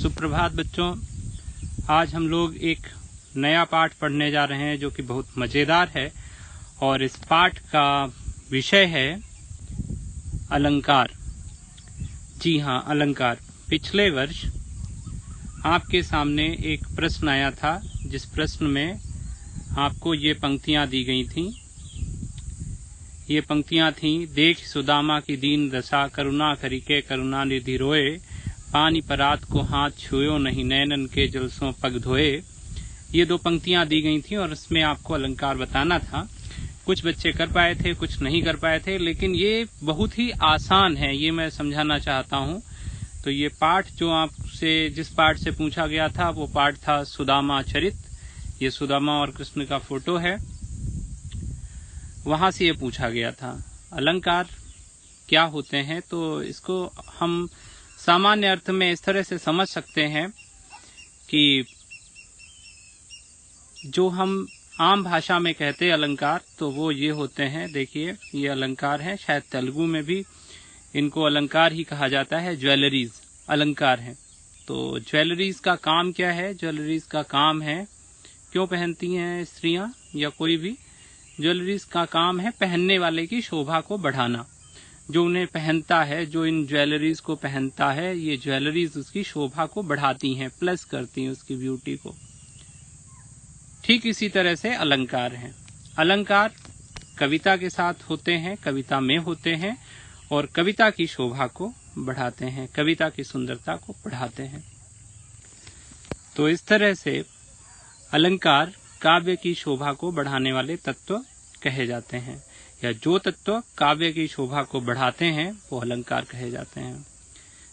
सुप्रभात बच्चों। आज हम लोग एक नया पाठ पढ़ने जा रहे हैं जो कि बहुत मजेदार है और इस पाठ का विषय है अलंकार। जी हाँ, अलंकार। पिछले वर्ष आपके सामने एक प्रश्न आया था जिस प्रश्न में आपको ये पंक्तियां दी गई थीं। ये पंक्तियां थीं, देख सुदामा की दीन दशा, करुणा करिके करुणा निधि रोए, पानी परात को हाथ छुयो नहीं, नैनन के जलसों पग धोए। ये दो पंक्तियां दी गई थी और इसमें आपको अलंकार बताना था। कुछ बच्चे कर पाए थे, कुछ नहीं कर पाए थे, लेकिन ये बहुत ही आसान है, ये मैं समझाना चाहता हूँ। तो ये पाठ जो आपसे जिस पाठ से पूछा गया था वो पाठ था सुदामा चरित। ये सुदामा और कृष्ण का फोटो है, वहां से ये पूछा गया था अलंकार क्या होते हैं। तो इसको हम सामान्य अर्थ में इस तरह से समझ सकते हैं कि जो हम आम भाषा में कहते हैं अलंकार, तो वो ये होते हैं। देखिए, ये अलंकार हैं, शायद तेलुगु में भी इनको अलंकार ही कहा जाता है। ज्वेलरीज अलंकार हैं। तो ज्वेलरीज का काम क्या है? ज्वेलरीज का काम है, क्यों पहनती हैं स्त्रियां या कोई भी? ज्वेलरीज का काम है पहनने वाले की शोभा को बढ़ाना। जो उन्हें पहनता है, जो इन ज्वेलरीज को पहनता है, ये ज्वेलरीज उसकी शोभा को बढ़ाती हैं, प्लस करती हैं उसकी ब्यूटी को। ठीक इसी तरह से अलंकार हैं। अलंकार कविता के साथ होते हैं, कविता में होते हैं और कविता की शोभा को बढ़ाते हैं, कविता की सुंदरता को बढ़ाते हैं। तो इस तरह से अलंकार काव्य की शोभा को बढ़ाने वाले तत्व कहे जाते हैं, या जो तत्व काव्य की शोभा को बढ़ाते हैं वो अलंकार कहे जाते हैं।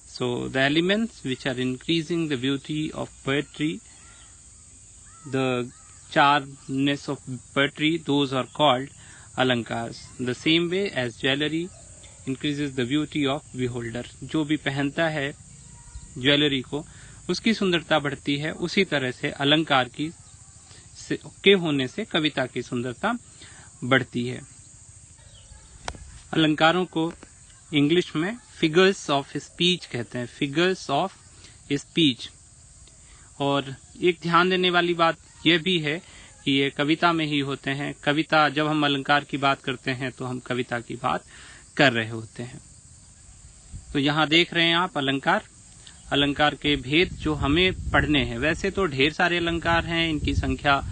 So the elements which are increasing the beauty of poetry, the charmness of poetry, those are called alankars. The same way as jewelry increases the beauty of beholder. जो भी पहनता है ज्वेलरी को उसकी सुंदरता बढ़ती है, उसी तरह से अलंकार के होने से कविता की सुंदरता बढ़ती है। अलंकारों को इंग्लिश में फिगर्स ऑफ स्पीच कहते हैं, फिगर्स ऑफ स्पीच। और एक ध्यान देने वाली बात यह भी है कि ये कविता में ही होते हैं। कविता, जब हम अलंकार की बात करते हैं तो हम कविता की बात कर रहे होते हैं। तो यहाँ देख रहे हैं आप अलंकार, अलंकार के भेद जो हमें पढ़ने हैं। वैसे तो ढेर सारे अलंकार हैं, इनकी संख्या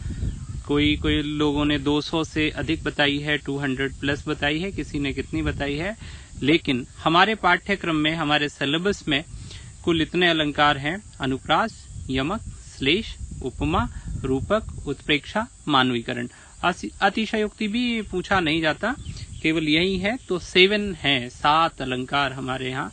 कोई लोगों ने 200 से अधिक बताई है, 200 प्लस बताई है, किसी ने कितनी बताई है। लेकिन हमारे पाठ्यक्रम में, हमारे सिलेबस में कुल इतने अलंकार हैं: अनुप्रास, यमक, श्लेष, उपमा, रूपक, उत्प्रेक्षा, मानवीकरण। अतिशयोक्ति भी पूछा नहीं जाता, केवल यही है। तो 7 हैं, 7 अलंकार हमारे यहाँ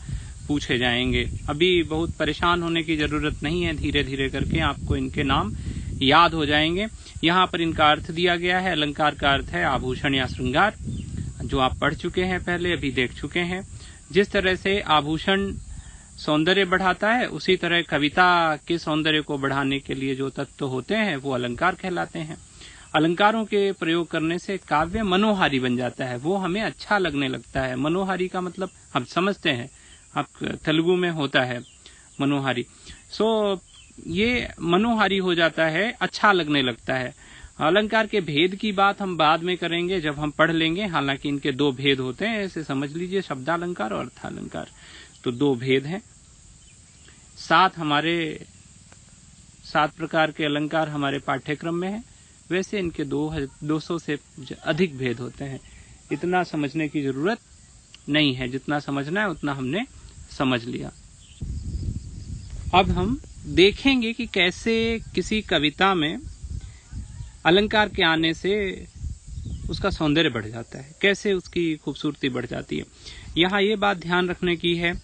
पूछे जाएंगे। अभी बहुत परेशान होने की जरूरत नहीं है, धीरे धीरे करके आपको इनके नाम याद हो जाएंगे। यहाँ पर इनका अर्थ दिया गया है। अलंकार का अर्थ है आभूषण या श्रृंगार, जो आप पढ़ चुके हैं पहले, अभी देख चुके हैं। जिस तरह से आभूषण सौंदर्य बढ़ाता है, उसी तरह कविता के सौंदर्य को बढ़ाने के लिए जो तत्व होते हैं वो अलंकार कहलाते हैं। अलंकारों के प्रयोग करने से काव्य मनोहारी बन जाता है, वो हमें अच्छा लगने लगता है। मनोहारी का मतलब हम समझते हैं, आप तेलुगु में होता है मनोहारी। सो ये मनोहारी हो जाता है, अच्छा लगने लगता है। अलंकार के भेद की बात हम बाद में करेंगे, जब हम पढ़ लेंगे। हालांकि इनके 2 भेद होते हैं, ऐसे समझ लीजिए, शब्दालंकार और अर्थालंकार। तो 2 भेद हैं। 7 प्रकार के अलंकार हमारे पाठ्यक्रम में है। वैसे इनके 200 से अधिक भेद होते हैं। इतना समझने की जरूरत नहीं है, जितना समझना है उतना हमने समझ लिया। अब हम देखेंगे कि कैसे किसी कविता में अलंकार के आने से उसका सौंदर्य बढ़ जाता है, कैसे उसकी खूबसूरती बढ़ जाती है। यहाँ ये बात ध्यान रखने की है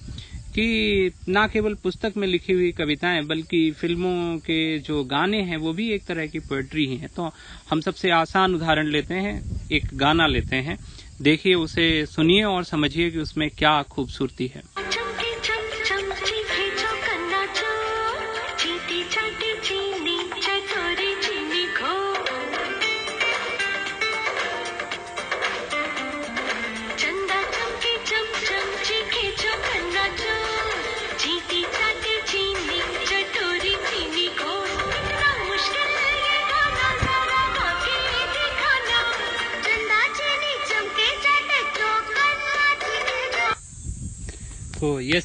कि ना केवल पुस्तक में लिखी हुई कविताएं, बल्कि फिल्मों के जो गाने हैं वो भी एक तरह की पोएट्री ही है। तो हम सबसे आसान उदाहरण लेते हैं, एक गाना लेते हैं। देखिए, उसे सुनिए और समझिए कि उसमें क्या खूबसूरती है। चंदा चमके चम चम खींचो कन्ना चो, चीटी चाटी चीनी चटो तो ये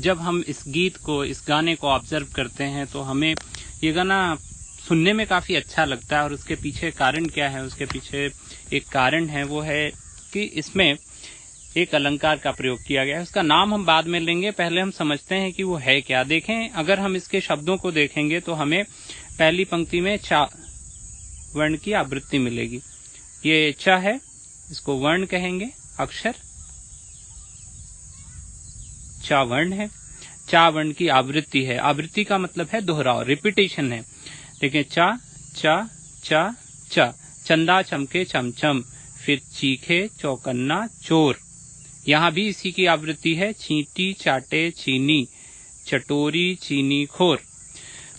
जब हम इस गीत को, इस गाने को ऑब्जर्व करते हैं तो हमें ये गाना सुनने में काफी अच्छा लगता है। और उसके पीछे कारण क्या है? उसके पीछे एक कारण है, वो है कि इसमें एक अलंकार का प्रयोग किया गया है। उसका नाम हम बाद में लेंगे, पहले हम समझते हैं कि वो है क्या। देखें, अगर हम इसके शब्दों को देखेंगे तो हमें पहली पंक्ति में चा वर्ण की आवृत्ति मिलेगी। ये च है, इसको वर्ण कहेंगे, अक्षर चा वर्ण है। चा वर्ण की आवृत्ति है। आवृत्ति का मतलब है दोहराव, रिपीटेशन है। देखिए, चा चा चा चा, चंदा चमके चमचम, फिर चीखे चौकन्ना चोर। यहां भी इसी की आवृत्ति है। चींटी चाटे चीनी, चटोरी चीनी खोर।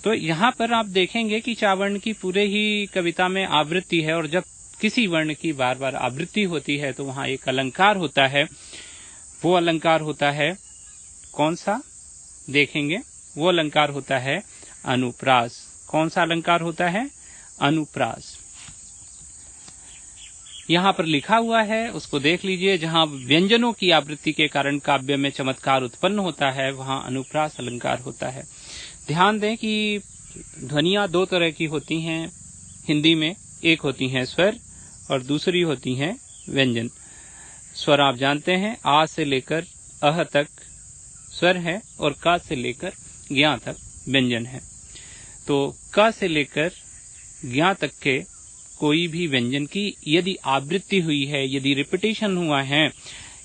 तो यहाँ पर आप देखेंगे कि चा वर्ण की पूरे ही कविता में आवृत्ति है। और जब किसी वर्ण की बार बार आवृत्ति होती है तो वहां एक अलंकार होता है। वो अलंकार होता है कौन सा? देखेंगे, वो अलंकार होता है अनुप्रास। कौन सा अलंकार होता है? अनुप्रास। यहाँ पर लिखा हुआ है, उसको देख लीजिए। जहाँ व्यंजनों की आवृत्ति के कारण काव्य में चमत्कार उत्पन्न होता है, वहां अनुप्रास अलंकार होता है। ध्यान दें कि ध्वनियां दो तरह की होती हैं हिंदी में। एक होती हैं स्वर और दूसरी होती हैं व्यंजन। स्वर आप जानते हैं, आ से लेकर अह तक स्वर है और का से लेकर ज्ञा तक व्यंजन है। तो का से लेकर ज्ञा तक के कोई भी व्यंजन की यदि आवृत्ति हुई है, यदि रिपीटेशन हुआ है,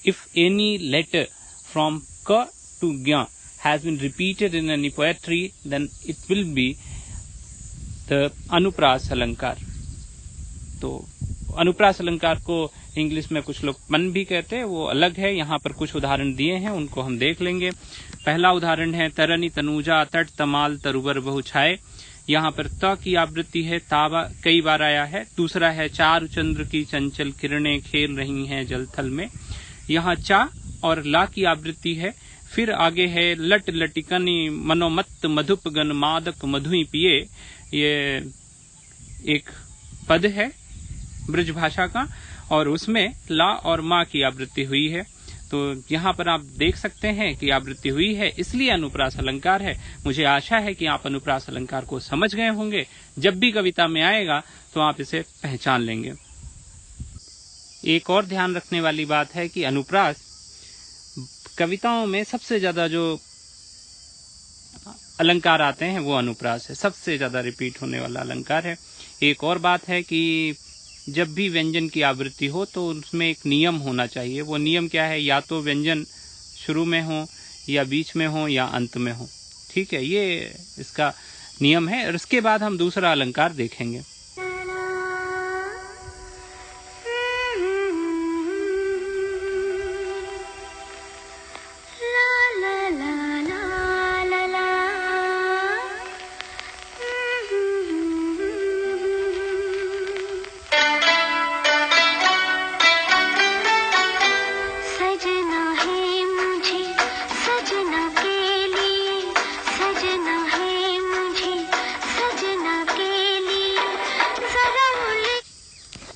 इफ एनी लेटर फ्रॉम क टू ज्ञा has been repeated in any poetry, then it will be the अनुप्रास अलंकार। तो अनुप्रास अलंकार को इंग्लिश में कुछ लोग पन भी कहते हैं, वो अलग है। यहाँ पर कुछ उदाहरण दिए हैं, उनको हम देख लेंगे। पहला उदाहरण है तरनी तनुजा तट तमाल तरुवर बहु छाए। यहाँ पर त की आवृत्ति है, तावा कई बार आया है। दूसरा है चारु चंद्र की चंचल किरणें खेल रही हैं जलथल में। यहाँ चा और ला की आवृत्ति है। फिर आगे है लट लटिकनी मनोमत्त मधुप गन मादक मधुई पिए। ये एक पद है ब्रज भाषा का और उसमें ला और मा की आवृत्ति हुई है। तो यहाँ पर आप देख सकते हैं कि आवृत्ति हुई है, इसलिए अनुप्रास अलंकार है। मुझे आशा है कि आप अनुप्रास अलंकार को समझ गए होंगे। जब भी कविता में आएगा तो आप इसे पहचान लेंगे। एक और ध्यान रखने वाली बात है कि अनुप्रास कविताओं में सबसे ज्यादा जो अलंकार आते हैं वो अनुप्रास है, सबसे ज्यादा रिपीट होने वाला अलंकार है। एक और बात है कि जब भी व्यंजन की आवृत्ति हो तो उसमें एक नियम होना चाहिए। वो नियम क्या है? या तो व्यंजन शुरू में हो, या बीच में हो, या अंत में हो। ठीक है, ये इसका नियम है। और इसके बाद हम दूसरा अलंकार देखेंगे।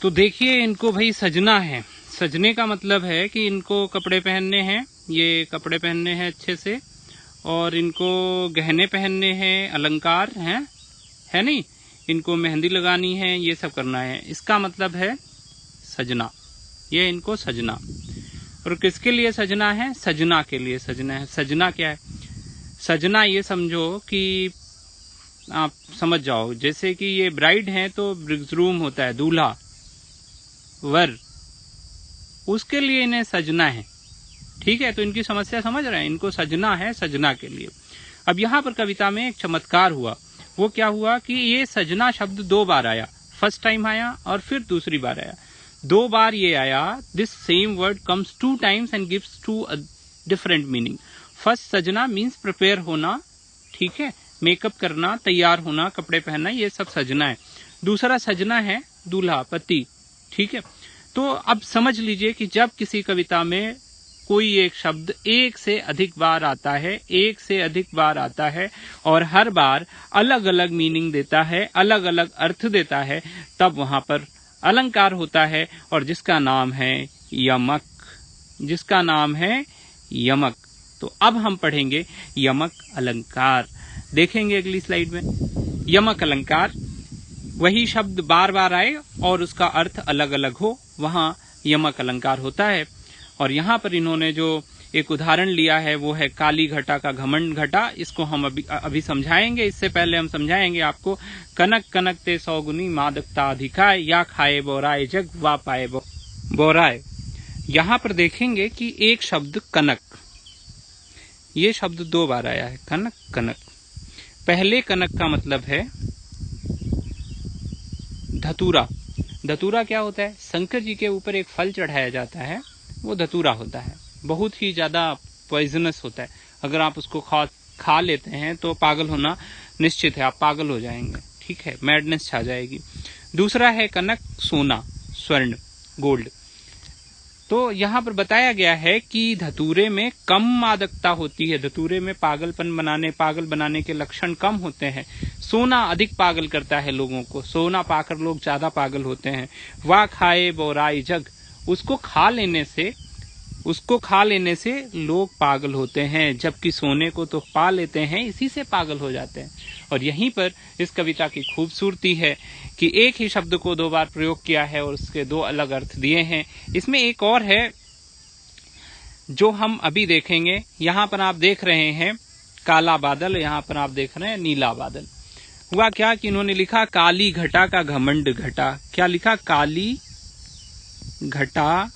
तो देखिए, इनको भाई सजना है। सजने का मतलब है कि इनको कपड़े पहनने हैं, ये कपड़े पहनने हैं अच्छे से, और इनको गहने पहनने हैं, अलंकार हैं, है नहीं, इनको मेहंदी लगानी है, ये सब करना है। इसका मतलब है सजना। ये इनको सजना। और किसके लिए सजना है? सजना के लिए सजना है। सजना क्या है? सजना ये समझो कि आप समझ जाओ, जैसे कि ये ब्राइड है तो ब्रिग्जरूम होता है, दूल्हा वर, उसके लिए इन्हें सजना है। ठीक है, तो इनकी समस्या समझ रहे हैं, इनको सजना है, सजना के लिए। अब यहाँ पर कविता में एक चमत्कार हुआ। वो क्या हुआ कि ये सजना शब्द दो बार आया। फर्स्ट टाइम आया और फिर दूसरी बार आया। दो बार ये आया। This same word comes 2 times and gives 2 different meaning. First सजना मीन्स प्रिपेयर होना, ठीक है, मेकअप करना, तैयार होना, कपड़े पहनना, ये सब सजना है। दूसरा सजना है दूल्हा, पति। ठीक है, तो अब समझ लीजिए कि जब किसी कविता में कोई एक शब्द एक से अधिक बार आता है, एक से अधिक बार आता है, और हर बार अलग अलग मीनिंग देता है, अलग अलग अर्थ देता है, तब वहां पर अलंकार होता है, और जिसका नाम है यमक। जिसका नाम है यमक। तो अब हम पढ़ेंगे यमक अलंकार। देखेंगे अगली स्लाइड में। यमक अलंकार, वही शब्द बार बार आए और उसका अर्थ अलग अलग हो, वहां यमक अलंकार होता है। और यहाँ पर इन्होंने जो एक उदाहरण लिया है वो है काली घटा का घमंड घटा। इसको हम अभी समझाएंगे। इससे पहले हम समझाएंगे आपको कनक कनक ते 100 गुनी मादकता अधिकाय, या खाए बोराए जग वा पाए बोराए। यहाँ पर देखेंगे कि एक शब्द कनक, ये शब्द 2 बार आया है, कनक कनक। पहले कनक का मतलब है धतूरा। धतूरा क्या होता है? शंकर जी के ऊपर एक फल चढ़ाया जाता है, वो धतूरा होता है। बहुत ही ज्यादा पॉइजनस होता है। अगर आप उसको खा लेते हैं तो पागल होना निश्चित है, आप पागल हो जाएंगे। ठीक है, मैडनेस छा जाएगी। दूसरा है कनक, सोना, स्वर्ण, गोल्ड। तो यहाँ पर बताया गया है कि धतूरे में कम मादकता होती है। धतूरे में पागल बनाने के लक्षण कम होते हैं। सोना अधिक पागल करता है लोगों को, सोना पाकर लोग ज्यादा पागल होते हैं। वाह खाए बोराई जग, उसको खा लेने से लोग पागल होते हैं, जबकि सोने को तो पा लेते हैं, इसी से पागल हो जाते हैं। और यहीं पर इस कविता की खूबसूरती है कि एक ही शब्द को 2 बार प्रयोग किया है और उसके 2 अलग अर्थ दिए हैं। इसमें एक और है जो हम अभी देखेंगे। यहाँ पर आप देख रहे हैं काला बादल, यहाँ पर आप देख रहे हैं नीला बादल। हुआ क्या कि इन्होंने लिखा काली घटा का घमंड घटा। क्या लिखा? काली घटा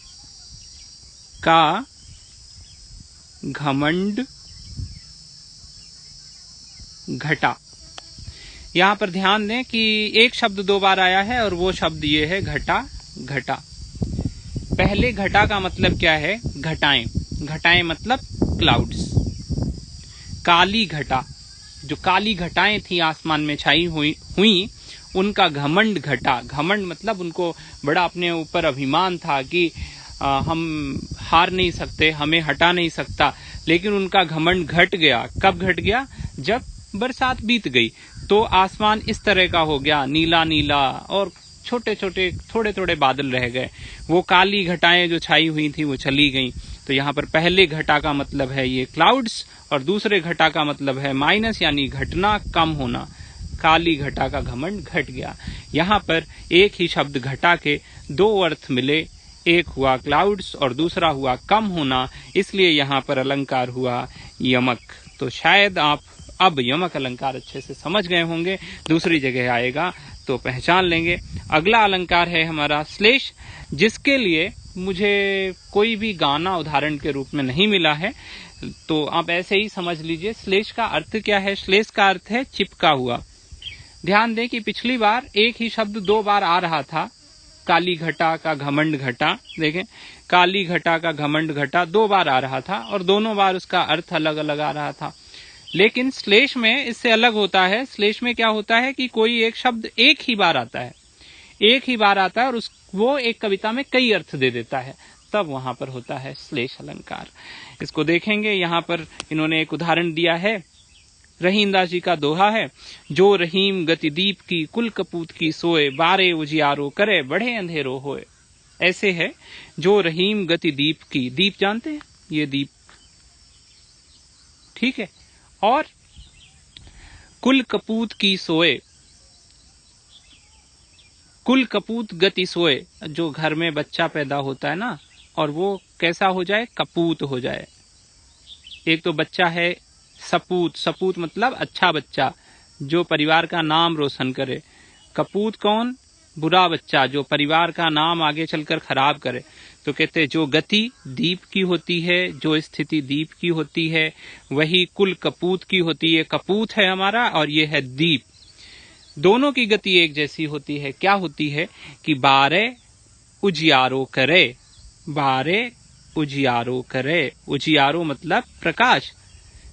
का घमंड घटा। यहां पर ध्यान दें कि एक शब्द 2 बार आया है और वो शब्द ये है घटा घटा। पहले घटा का मतलब क्या है? घटाएं। घटाएं मतलब क्लाउड्स। काली घटा, जो काली घटाएं थी आसमान में छाई हुई उनका घमंड घटा। घमंड मतलब उनको बड़ा अपने ऊपर अभिमान था कि हम हार नहीं सकते, हमें हटा नहीं सकता। लेकिन उनका घमंड घट गया। कब घट गया? जब बरसात बीत गई तो आसमान इस तरह का हो गया, नीला नीला, और छोटे छोटे थोड़े थोड़े बादल रह गए। वो काली घटाएं जो छाई हुई थी वो चली गईं। तो यहाँ पर पहले घटा का मतलब है ये क्लाउड्स और दूसरे घटा का मतलब है माइनस, यानी घटना, कम होना। काली घटा का घमंड घट गया। यहाँ पर एक ही शब्द घटा के 2 अर्थ मिले, एक हुआ क्लाउड्स और दूसरा हुआ कम होना, इसलिए यहाँ पर अलंकार हुआ यमक। तो शायद आप अब यमक अलंकार अच्छे से समझ गए होंगे। दूसरी जगह आएगा तो पहचान लेंगे। अगला अलंकार है हमारा श्लेष, जिसके लिए मुझे कोई भी गाना उदाहरण के रूप में नहीं मिला है, तो आप ऐसे ही समझ लीजिए। श्लेष का अर्थ क्या है? श्लेष का अर्थ है चिपका हुआ। ध्यान दें कि पिछली बार एक ही शब्द 2 बार आ रहा था, काली घटा का घमंड घटा। देखें, काली घटा का घमंड घटा 2 बार आ रहा था और दोनों बार उसका अर्थ अलग अलग आ रहा था। लेकिन श्लेष में इससे अलग होता है। श्लेष में क्या होता है कि कोई एक शब्द एक ही बार आता है, एक ही बार आता है और वो एक कविता में कई अर्थ दे देता है, तब वहां पर होता है श्लेष अलंकार। इसको देखेंगे। यहाँ पर इन्होंने एक उदाहरण दिया है, रहीमदास जी का दोहा है, जो रहीम गति दीप की कुल कपूत की सोए, बारे उजियारो करे बढ़े अंधेरो होए। ऐसे है, जो रहीम गति दीप की, दीप जानते हैं, ये दीप, ठीक है, और कुल कपूत की सोए, कुल कपूत गति सोए, जो घर में बच्चा पैदा होता है ना, और वो कैसा हो जाए? कपूत हो जाए। एक तो बच्चा है सपूत, सपूत मतलब अच्छा बच्चा, जो परिवार का नाम रोशन करे। कपूत कौन? बुरा बच्चा, जो परिवार का नाम आगे चलकर खराब करे। तो कहते हैं जो गति दीप की होती है, जो स्थिति दीप की होती है, वही कुल कपूत की होती है। कपूत है हमारा और ये है दीप। दोनों की गति एक जैसी होती है। क्या होती है कि बारे उजियारो करे, बारे उजियारो करे। उजियारो मतलब प्रकाश,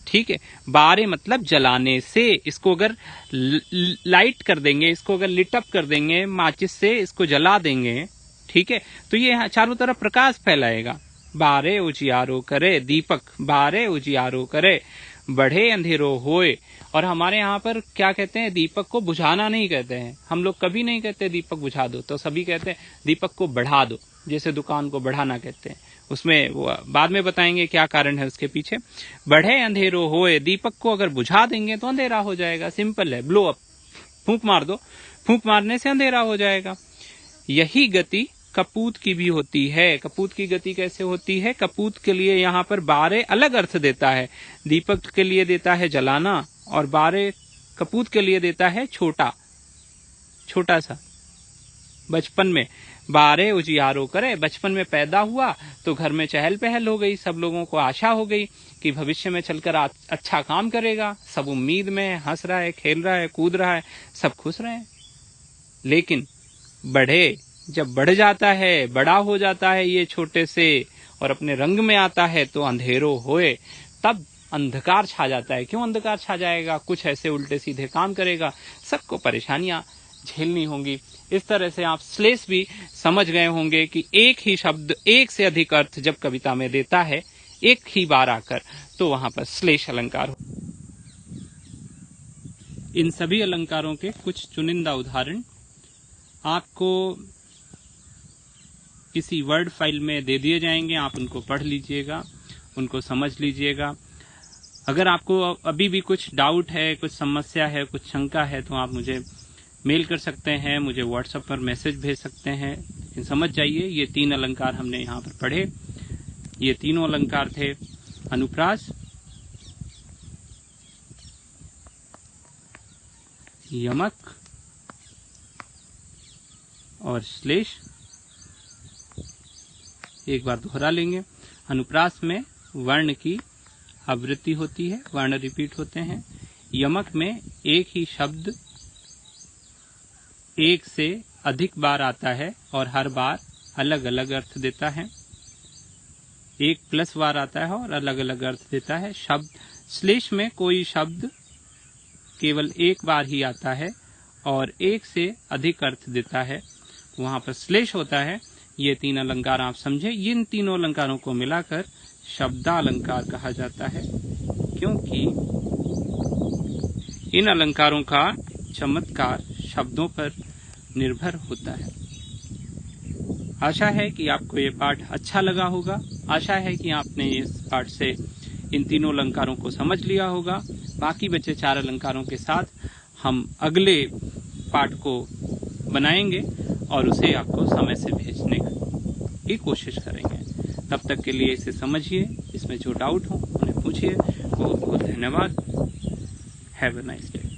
ठीक है। बारे मतलब जलाने से। इसको अगर लाइट कर देंगे, इसको अगर लिटअप कर देंगे माचिस से, इसको जला देंगे, ठीक है, तो ये चारों तरफ प्रकाश फैलाएगा। बारे उजियारो करे, दीपक बारे उजियारो करे, बढ़े अंधेरो होए। और हमारे यहाँ पर क्या कहते हैं? दीपक को बुझाना नहीं कहते हैं। हम लोग कभी नहीं कहते दीपक बुझा दो, तो सभी कहते हैं दीपक को बढ़ा दो, जैसे दुकान को बढ़ाना कहते हैं। उसमें वो बाद में बताएंगे क्या कारण है उसके पीछे। बढ़े अंधेरो होए, दीपक को अगर बुझा देंगे तो अंधेरा हो जाएगा, सिंपल है, ब्लो अप, फूंक मार दो, फूंक मारने से अंधेरा हो जाएगा। यही गति कपूत की भी होती है। कपूत की गति कैसे होती है? कपूत के लिए यहाँ पर बारे अलग अर्थ देता है। दीपक के लिए देता है जलाना और बारे कपूत के लिए देता है छोटा, छोटा सा। बचपन में बारे उजियारो करे, बचपन में पैदा हुआ तो घर में चहल पहल हो गई, सब लोगों को आशा हो गई कि भविष्य में चलकर अच्छा काम करेगा, सब उम्मीद में हंस रहा है, खेल रहा है, कूद रहा है, सब खुश रहे। लेकिन बढ़े, जब बढ़ जाता है, बड़ा हो जाता है ये छोटे से और अपने रंग में आता है तो अंधेरो होए, तब अंधकार छा जाता है। क्यों अंधकार छा जाएगा? कुछ ऐसे उल्टे सीधे काम करेगा, सबको परेशानियां झेलनी होंगी। इस तरह से आप श्लेष भी समझ गए होंगे कि एक ही शब्द एक से अधिक अर्थ जब कविता में देता है एक ही बार आकर, तो वहां पर श्लेष अलंकार हो। इन सभी अलंकारों के कुछ चुनिंदा उदाहरण आपको किसी वर्ड फाइल में दे दिए जाएंगे, आप उनको पढ़ लीजिएगा, उनको समझ लीजिएगा। अगर आपको अभी भी कुछ डाउट है, कुछ समस्या है, कुछ शंका है, तो आप मुझे मेल कर सकते हैं, मुझे व्हाट्सएप पर मैसेज भेज सकते हैं। लेकिन समझ जाइए, ये 3 अलंकार हमने यहाँ पर पढ़े। ये तीनों अलंकार थे अनुप्रास, यमक और श्लेष। एक बार दोहरा लेंगे। अनुप्रास में वर्ण की आवृत्ति होती है, वर्ण रिपीट होते हैं। यमक में एक ही शब्द एक से अधिक बार आता है और हर बार अलग अलग अर्थ देता है। एक प्लस बार आता है और अलग अलग अर्थ देता है। शब्द श्लेष में कोई शब्द केवल एक बार ही आता है और एक से अधिक अर्थ देता है, वहां पर श्लेष होता है। ये 3 अलंकार आप समझे। इन तीनों अलंकारों को मिलाकर शब्दालंकार कहा जाता है, क्योंकि इन अलंकारों का चमत्कार शब्दों पर निर्भर होता है। आशा है कि आपको ये पाठ अच्छा लगा होगा। आशा है कि आपने इस पाठ से इन तीनों अलंकारों को समझ लिया होगा। बाकी बचे 4 अलंकारों के साथ हम अगले पाठ को बनाएंगे और उसे आपको समय से भेजने की कोशिश करेंगे। तब तक के लिए इसे समझिए, इसमें जो डाउट हो उन्हें पूछिए। बहुत बहुत धन्यवाद। Have a nice day.